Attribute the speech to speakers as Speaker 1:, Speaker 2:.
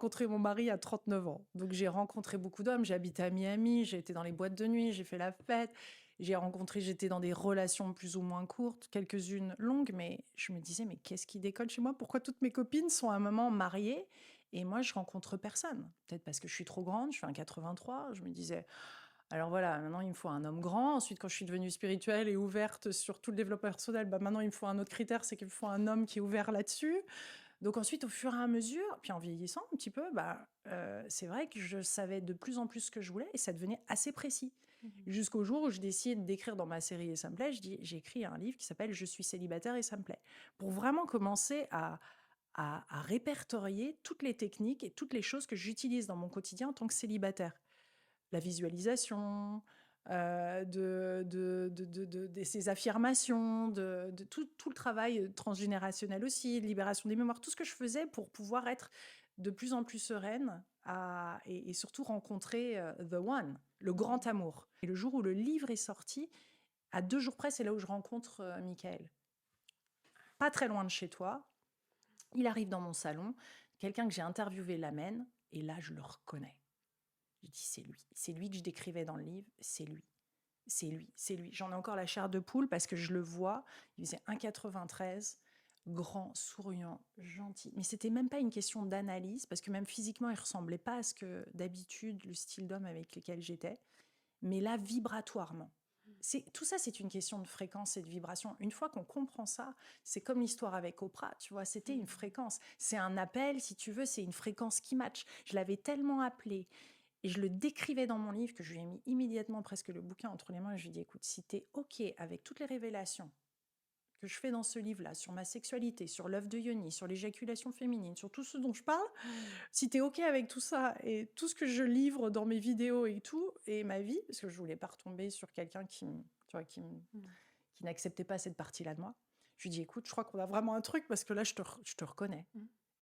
Speaker 1: rencontré mon mari à 39 ans. Donc, j'ai rencontré beaucoup d'hommes. J'ai habité à Miami, j'ai été dans les boîtes de nuit, j'ai fait la fête. J'étais dans des relations plus ou moins courtes, quelques-unes longues, mais je me disais, mais qu'est-ce qui décolle chez moi? Pourquoi toutes mes copines sont à un moment mariées et moi, je rencontre personne? Peut-être parce que je suis trop grande, je fais un 83. Je me disais, alors voilà, maintenant il me faut un homme grand. Ensuite, quand je suis devenue spirituelle et ouverte sur tout le développement personnel, bah maintenant il me faut un autre critère, c'est qu'il me faut un homme qui est ouvert là-dessus. Donc ensuite, au fur et à mesure, puis en vieillissant un petit peu, c'est vrai que je savais de plus en plus ce que je voulais et ça devenait assez précis. Jusqu'au jour où je décide d'écrire dans ma série Et ça me plaît, j'ai écrit un livre qui s'appelle Je suis célibataire et ça me plaît. Pour vraiment commencer à répertorier toutes les techniques et toutes les choses que j'utilise dans mon quotidien en tant que célibataire. La visualisation, de ces affirmations, de tout le travail transgénérationnel aussi, de libération des mémoires, tout ce que je faisais pour pouvoir être de plus en plus sereine et surtout rencontrer The One, le grand amour. Et le jour où le livre est sorti, à 2 jours près, c'est là où je rencontre Michael. Pas très loin de chez toi, il arrive dans mon salon, quelqu'un que j'ai interviewé l'amène, et là, je le reconnais. Je dis, c'est lui que je décrivais dans le livre, c'est lui. C'est lui, c'est lui. J'en ai encore la chair de poule parce que je le vois. Il faisait 1,93, grand, souriant, gentil. Mais c'était même pas une question d'analyse parce que même physiquement, il ressemblait pas à ce que d'habitude, le style d'homme avec lequel j'étais. Mais là, vibratoirement. Tout ça, c'est une question de fréquence et de vibration. Une fois qu'on comprend ça, c'est comme l'histoire avec Oprah, tu vois, c'était une fréquence. C'est un appel, si tu veux, c'est une fréquence qui match. Je l'avais tellement appelé et je le décrivais dans mon livre que je lui ai mis immédiatement presque le bouquin entre les mains et je lui ai dit, écoute, si tu es OK avec toutes les révélations que je fais dans ce livre-là, sur ma sexualité, sur l'œuf de Yoni, sur l'éjaculation féminine, sur tout ce dont je parle, si tu es OK avec tout ça et tout ce que je livre dans mes vidéos et tout, et ma vie, parce que je voulais pas retomber sur quelqu'un qui n'acceptait pas cette partie-là de moi, je lui dis, écoute, je crois qu'on a vraiment un truc parce que là, je te reconnais.